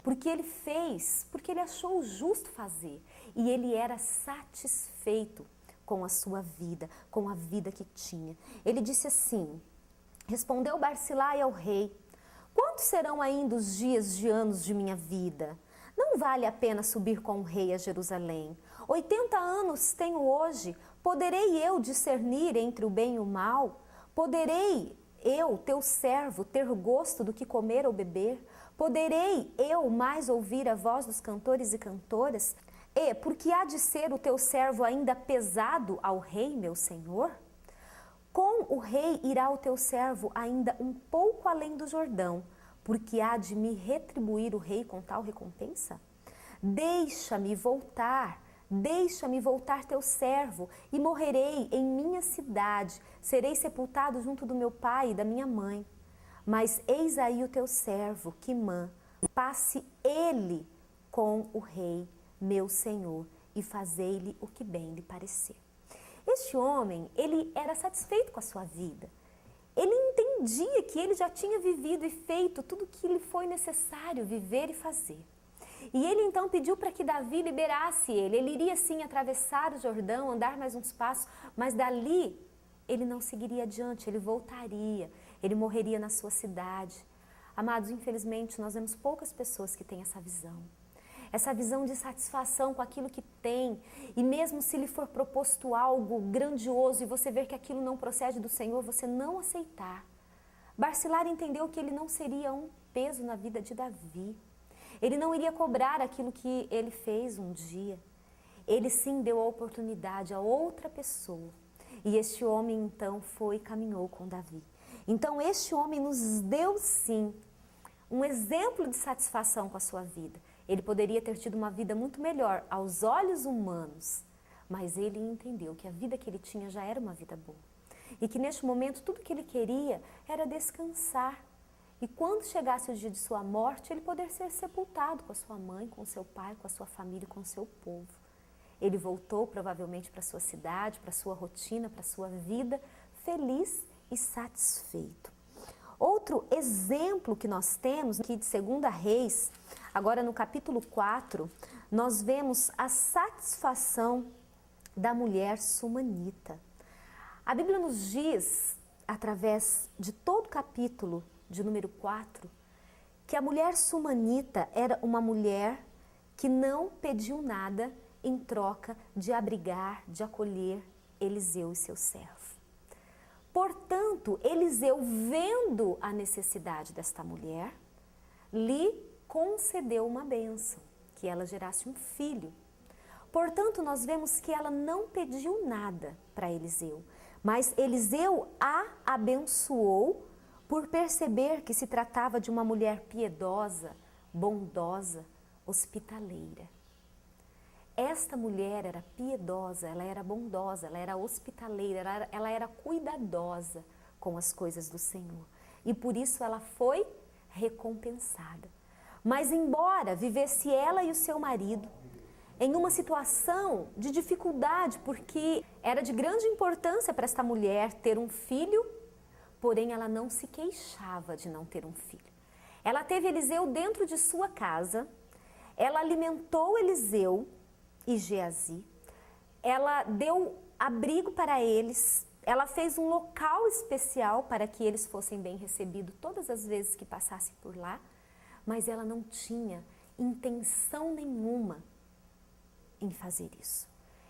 porque ele fez, porque ele achou justo fazer, e ele era satisfeito com a sua vida, com a vida que tinha. Ele disse assim: respondeu Barzilai ao rei: quantos serão ainda os dias de anos de minha vida? Não vale a pena subir com o rei a Jerusalém. 80 anos tenho hoje. Poderei eu discernir entre o bem e o mal? Poderei eu, teu servo, ter gosto do que comer ou beber? Poderei eu mais ouvir a voz dos cantores e cantoras? E porque há de ser o teu servo ainda pesado ao rei, meu senhor? Com o rei irá o teu servo ainda um pouco além do Jordão, porque há de me retribuir o rei com tal recompensa? Deixa-me voltar teu servo, e morrerei em minha cidade, serei sepultado junto do meu pai e da minha mãe. Mas eis aí o teu servo, Quimã, passe ele com o rei, meu senhor, e fazei-lhe o que bem lhe parecer. Este homem, ele era satisfeito com a sua vida. Ele entendia que ele já tinha vivido e feito tudo o que lhe foi necessário viver e fazer. E ele então pediu para que Davi liberasse ele. Ele iria sim atravessar o Jordão, andar mais uns passos, mas dali ele não seguiria adiante, ele voltaria, ele morreria na sua cidade. Amados, infelizmente nós vemos poucas pessoas que têm essa visão de satisfação com aquilo que tem, e mesmo se lhe for proposto algo grandioso e você ver que aquilo não procede do Senhor, você não aceitar. Barzilai entendeu que ele não seria um peso na vida de Davi. Ele não iria cobrar aquilo que ele fez um dia. Ele sim deu a oportunidade a outra pessoa. E este homem então foi e caminhou com Davi. Então este homem nos deu sim um exemplo de satisfação com a sua vida. Ele poderia ter tido uma vida muito melhor aos olhos humanos, mas ele entendeu que a vida que ele tinha já era uma vida boa. E que neste momento tudo que ele queria era descansar. E quando chegasse o dia de sua morte, ele poder ser sepultado com a sua mãe, com seu pai, com a sua família, com o seu povo. Ele voltou provavelmente para a sua cidade, para a sua rotina, para a sua vida, feliz e satisfeito. Outro exemplo que nós temos aqui de 2 Reis, agora no capítulo 4, nós vemos a satisfação da mulher sumanita. A Bíblia nos diz, através de todo o capítulo de número 4, que a mulher sumanita era uma mulher que não pediu nada em troca de abrigar, de acolher Eliseu e seu servo. Portanto, Eliseu, vendo a necessidade desta mulher, lhe concedeu uma bênção, que ela gerasse um filho. Portanto, nós vemos que ela não pediu nada para Eliseu, mas Eliseu a abençoou por perceber que se tratava de uma mulher piedosa, bondosa, hospitaleira. Esta mulher era piedosa, ela era bondosa, ela era hospitaleira, ela era cuidadosa com as coisas do Senhor. E por isso ela foi recompensada. Mas embora vivesse ela e o seu marido em uma situação de dificuldade, porque era de grande importância para esta mulher ter um filho, porém ela não se queixava de não ter um filho. Ela teve Eliseu dentro de sua casa, ela alimentou Eliseu e Geazi, ela deu abrigo para eles, ela fez um local especial para que eles fossem bem recebidos todas as vezes que passassem por lá, mas ela não tinha intenção nenhuma em fazer isso.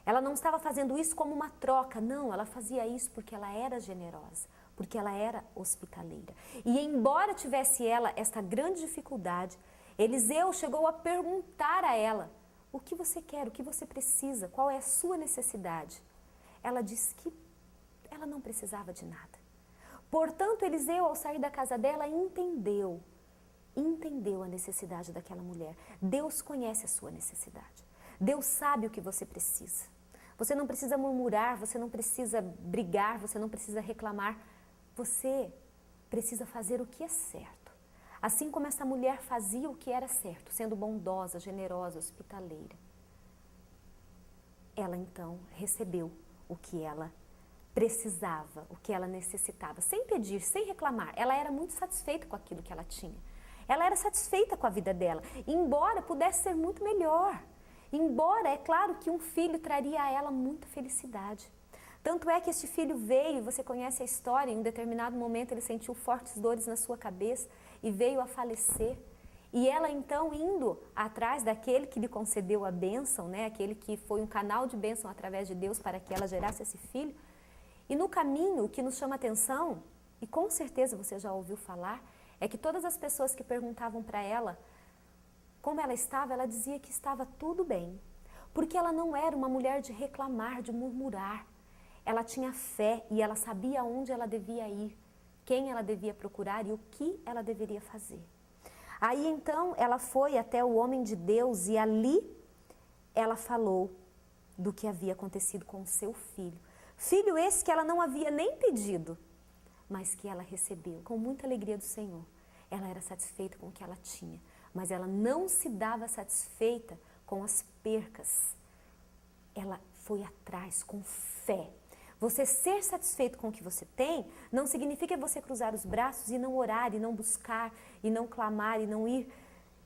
Ela não estava fazendo isso como uma troca, não, ela fazia isso porque ela era generosa, porque ela era hospitaleira. E embora tivesse ela esta grande dificuldade, Eliseu chegou a perguntar a ela: o que você quer, o que você precisa, qual é a sua necessidade? Ela disse que ela não precisava de nada. Portanto, Eliseu, ao sair da casa dela, entendeu a necessidade daquela mulher. Deus conhece a sua necessidade. Deus sabe o que você precisa. Você não precisa murmurar, você não precisa brigar, você não precisa reclamar. Você precisa fazer o que é certo. Assim como essa mulher fazia o que era certo, sendo bondosa, generosa, hospitaleira. Ela então recebeu o que ela precisava, o que ela necessitava, sem pedir, sem reclamar. Ela era muito satisfeita com aquilo que ela tinha. Ela era satisfeita com a vida dela, embora pudesse ser muito melhor. Embora, é claro, que um filho traria a ela muita felicidade. Tanto é que este filho veio, você conhece a história, em um determinado momento ele sentiu fortes dores na sua cabeça e veio a falecer. E ela então indo atrás daquele que lhe concedeu a bênção, né? Aquele que foi um canal de bênção através de Deus para que ela gerasse esse filho. E no caminho, o que nos chama atenção, e com certeza você já ouviu falar, é que todas as pessoas que perguntavam para ela como ela estava, ela dizia que estava tudo bem. Porque ela não era uma mulher de reclamar, de murmurar. Ela tinha fé e ela sabia onde ela devia ir, quem ela devia procurar e o que ela deveria fazer. Aí então ela foi até o homem de Deus e ali ela falou do que havia acontecido com o seu filho. Filho esse que ela não havia nem pedido, mas que ela recebeu com muita alegria do Senhor. Ela era satisfeita com o que ela tinha, mas ela não se dava satisfeita com as percas. Ela foi atrás com fé. Você ser satisfeito com o que você tem não significa você cruzar os braços e não orar, e não buscar, e não clamar, e não ir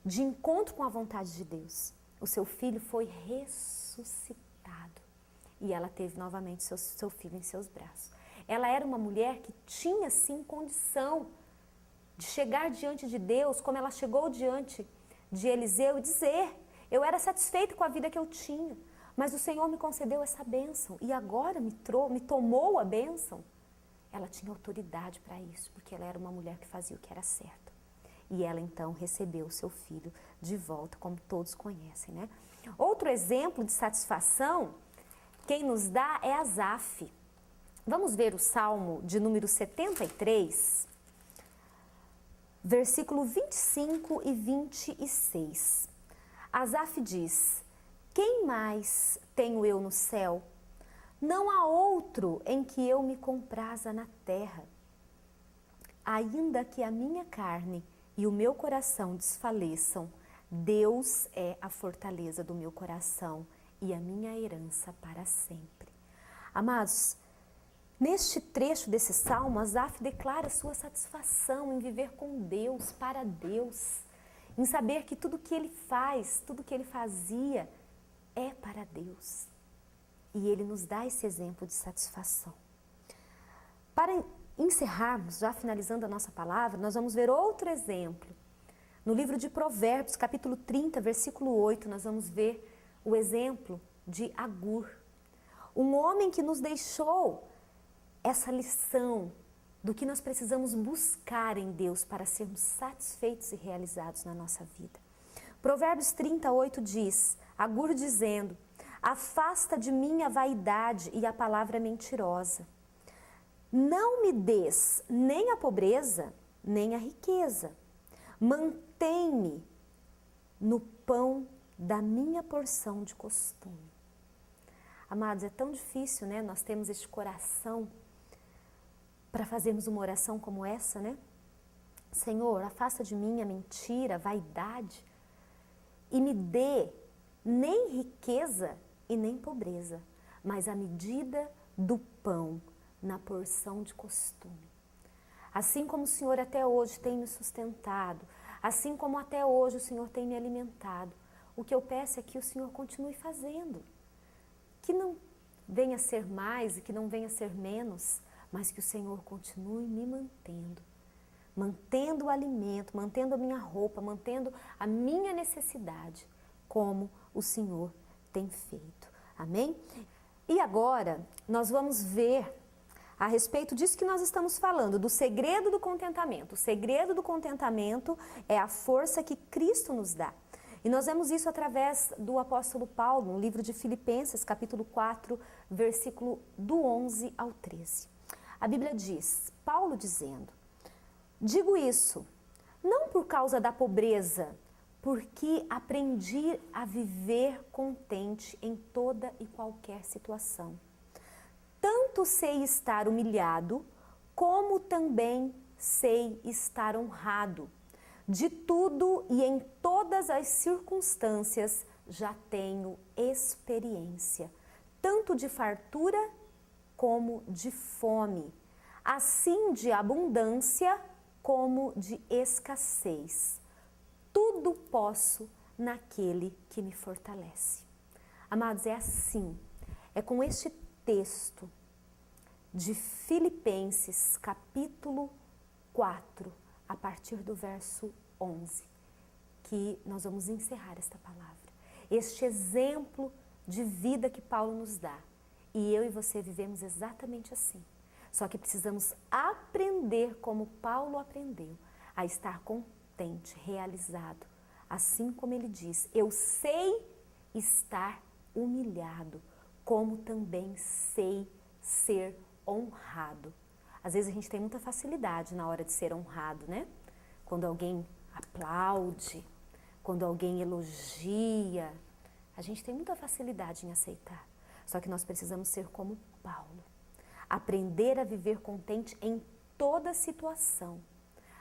de encontro com a vontade de Deus. O seu filho foi ressuscitado e ela teve novamente seu filho em seus braços. Ela era uma mulher que tinha sim condição de chegar diante de Deus, como ela chegou diante de Eliseu e dizer: eu era satisfeita com a vida que eu tinha, mas o Senhor me concedeu essa bênção e agora me tomou a bênção. Ela tinha autoridade para isso, porque ela era uma mulher que fazia o que era certo. E ela então recebeu o seu filho de volta, como todos conhecem, né? Outro exemplo de satisfação, quem nos dá é Asaf. Vamos ver o Salmo de número 73, versículo 25 e 26. Asaf diz: quem mais tenho eu no céu? Não há outro em que eu me compraza na terra. Ainda que a minha carne e o meu coração desfaleçam, Deus é a fortaleza do meu coração e a minha herança para sempre. Amados, neste trecho desse salmo, Asaf declara sua satisfação em viver com Deus, para Deus, em saber que tudo que ele faz, tudo que ele fazia é para Deus. E ele nos dá esse exemplo de satisfação. Para encerrarmos, já finalizando a nossa palavra, nós vamos ver outro exemplo. No livro de Provérbios, capítulo 30, versículo 8, nós vamos ver o exemplo de Agur. Um homem que nos deixou essa lição do que nós precisamos buscar em Deus para sermos satisfeitos e realizados na nossa vida. Provérbios 38 diz, Agur dizendo: afasta de mim a vaidade e a palavra mentirosa. Não me des nem a pobreza, nem a riqueza. Mantém-me no pão da minha porção de costume. Amados, é tão difícil, né? Nós temos este coração para fazermos uma oração como essa, né? Senhor, afasta de mim a mentira, a vaidade e me dê nem riqueza e nem pobreza, mas a medida do pão na porção de costume. Assim como o Senhor até hoje tem me sustentado, assim como até hoje o Senhor tem me alimentado, o que eu peço é que o Senhor continue fazendo. Que não venha a ser mais e que não venha a ser menos, mas que o Senhor continue me mantendo o alimento, mantendo a minha roupa, mantendo a minha necessidade, como o Senhor tem feito. Amém? E agora nós vamos ver a respeito disso que nós estamos falando, do segredo do contentamento. O segredo do contentamento é a força que Cristo nos dá. E nós vemos isso através do apóstolo Paulo, no livro de Filipenses, capítulo 4, versículo do 11 ao 13. A Bíblia diz, Paulo dizendo: digo isso, não por causa da pobreza, porque aprendi a viver contente em toda e qualquer situação. Tanto sei estar humilhado, como também sei estar honrado. De tudo e em todas as circunstâncias já tenho experiência, tanto de fartura como de fome, assim de abundância como de escassez. tudo posso naquele que me fortalece. Amados, é assim, é com este texto de Filipenses, capítulo 4, a partir do verso 11, que nós vamos encerrar esta palavra. Este exemplo de vida que Paulo nos dá. E eu e você vivemos exatamente assim. Só que precisamos aprender como Paulo aprendeu, a estar contente, realizado. Assim como ele diz, eu sei estar humilhado, como também sei ser honrado. Às vezes a gente tem muita facilidade na hora de ser honrado, né? Quando alguém aplaude, quando alguém elogia, a gente tem muita facilidade em aceitar. Só que nós precisamos ser como Paulo. Aprender a viver contente em toda situação.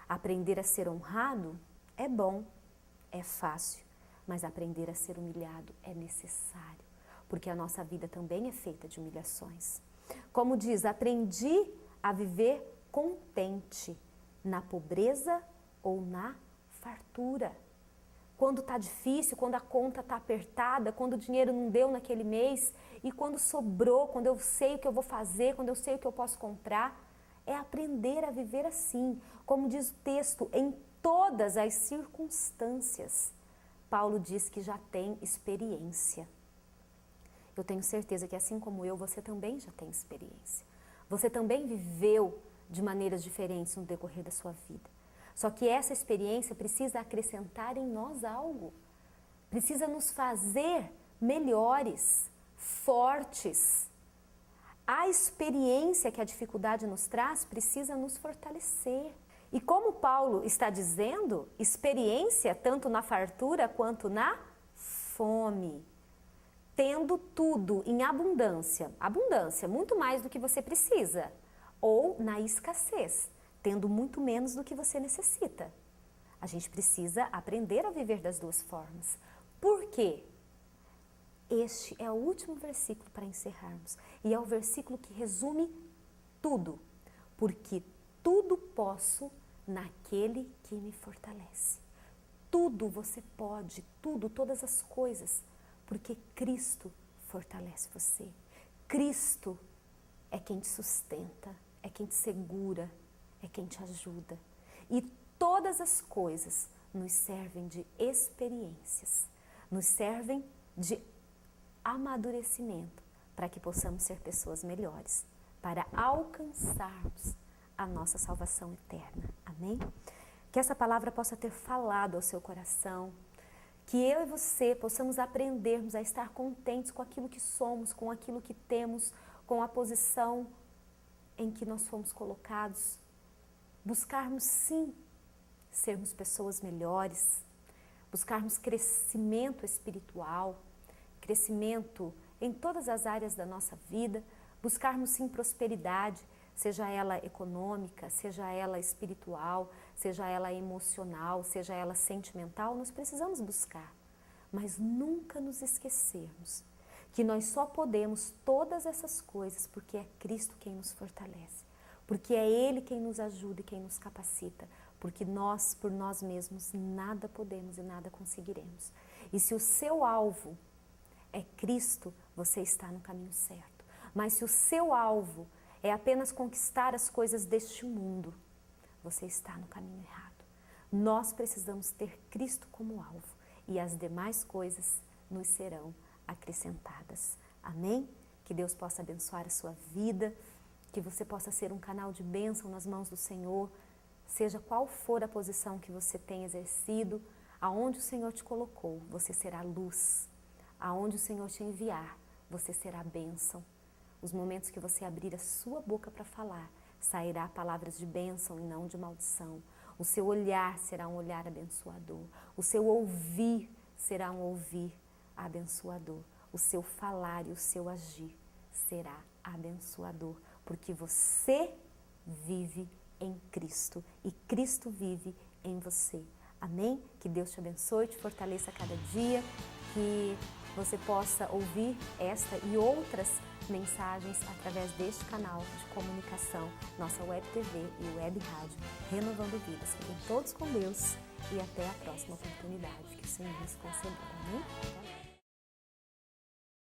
Aprender a ser honrado é bom, é fácil, mas aprender a ser humilhado é necessário, porque a nossa vida também é feita de humilhações. Como diz, aprendi a viver contente na pobreza ou na fartura. Quando está difícil, quando a conta está apertada, quando o dinheiro não deu naquele mês e quando sobrou, quando eu sei o que eu vou fazer, quando eu sei o que eu posso comprar, é aprender a viver assim, como diz o texto, em todas as circunstâncias. Paulo diz que já tem experiência. Eu tenho certeza que assim como eu, você também já tem experiência. Você também viveu de maneiras diferentes no decorrer da sua vida. Só que essa experiência precisa acrescentar em nós algo. Precisa nos fazer melhores, fortes. A experiência que a dificuldade nos traz precisa nos fortalecer. E como Paulo está dizendo, experiência tanto na fartura quanto na fome. Tendo tudo em abundância, abundância, muito mais do que você precisa, ou na escassez, tendo muito menos do que você necessita. A gente precisa aprender a viver das duas formas. Por quê? Este é o último versículo para encerrarmos, e é o versículo que resume tudo, porque tudo posso naquele que me fortalece. Tudo você pode, tudo, todas as coisas, porque Cristo fortalece você. Cristo é quem te sustenta, é quem te segura, é quem te ajuda. E todas as coisas nos servem de experiências, nos servem de amadurecimento, para que possamos ser pessoas melhores, para alcançarmos a nossa salvação eterna. Amém? Que essa palavra possa ter falado ao seu coração, que eu e você possamos aprendermos a estar contentes com aquilo que somos, com aquilo que temos, com a posição em que nós fomos colocados. Buscarmos sim sermos pessoas melhores, buscarmos crescimento espiritual, crescimento em todas as áreas da nossa vida, buscarmos sim prosperidade, seja ela econômica, seja ela espiritual, seja ela emocional, seja ela sentimental, nós precisamos buscar. Mas nunca nos esquecermos que nós só podemos todas essas coisas porque é Cristo quem nos fortalece, porque é Ele quem nos ajuda e quem nos capacita, porque nós, por nós mesmos, nada podemos e nada conseguiremos. E se o seu alvo é Cristo, você está no caminho certo. Mas se o seu alvo é apenas conquistar as coisas deste mundo, você está no caminho errado. Nós precisamos ter Cristo como alvo e as demais coisas nos serão acrescentadas. Amém? Que Deus possa abençoar a sua vida, que você possa ser um canal de bênção nas mãos do Senhor, seja qual for a posição que você tem exercido, aonde o Senhor te colocou, você será luz. Aonde o Senhor te enviar, você será bênção. Os momentos que você abrir a sua boca para falar, sairá palavras de bênção e não de maldição. O seu olhar será um olhar abençoador. O seu ouvir será um ouvir abençoador. O seu falar e o seu agir será abençoador, porque você vive em Cristo e Cristo vive em você. Amém? Que Deus te abençoe, te fortaleça a cada dia, que você possa ouvir esta e outras mensagens através deste canal de comunicação, nossa Web TV e Web Rádio, Renovando Vidas. Fiquem todos com Deus e até a próxima oportunidade que o Senhor nos conceder. Amém?